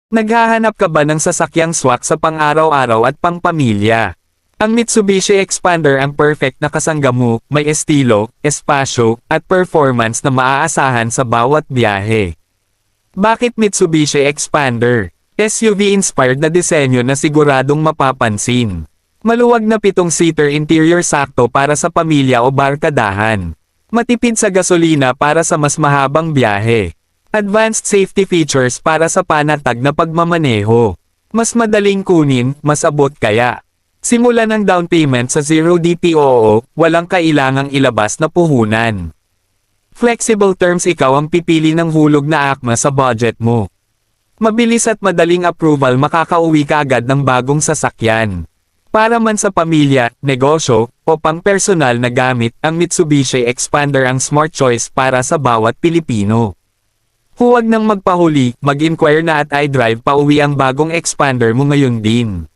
Naghahanap ka ba ng sasakyang swak sa pang-araw-araw at pang-pamilya? Ang Mitsubishi Expander ang perfect na kasangga mo, may estilo, espasyo, at performance na maaasahan sa bawat biyahe. Bakit Mitsubishi Expander? SUV-inspired na disenyo na siguradong mapapansin. Maluwag na 7-seater interior sakto para sa pamilya o barkadahan. Matipid sa gasolina para sa mas mahabang biyahe. Advanced safety features para sa panatag na pagmamaneho. Mas madaling kunin, mas abot kaya. Simulan ang down payment sa 0 DPOO, walang kailangang ilabas na puhunan. Flexible terms, ikaw ang pipili ng hulog na akma sa budget mo. Mabilis at madaling approval, makakauwi ka agad ng bagong sasakyan. Para man sa pamilya, negosyo, o pang-personal na gamit, ang Mitsubishi Expander ang smart choice para sa bawat Pilipino. Huwag nang magpahuli, mag-inquire na at iDrive pauwi ang bagong Expander mo ngayon din.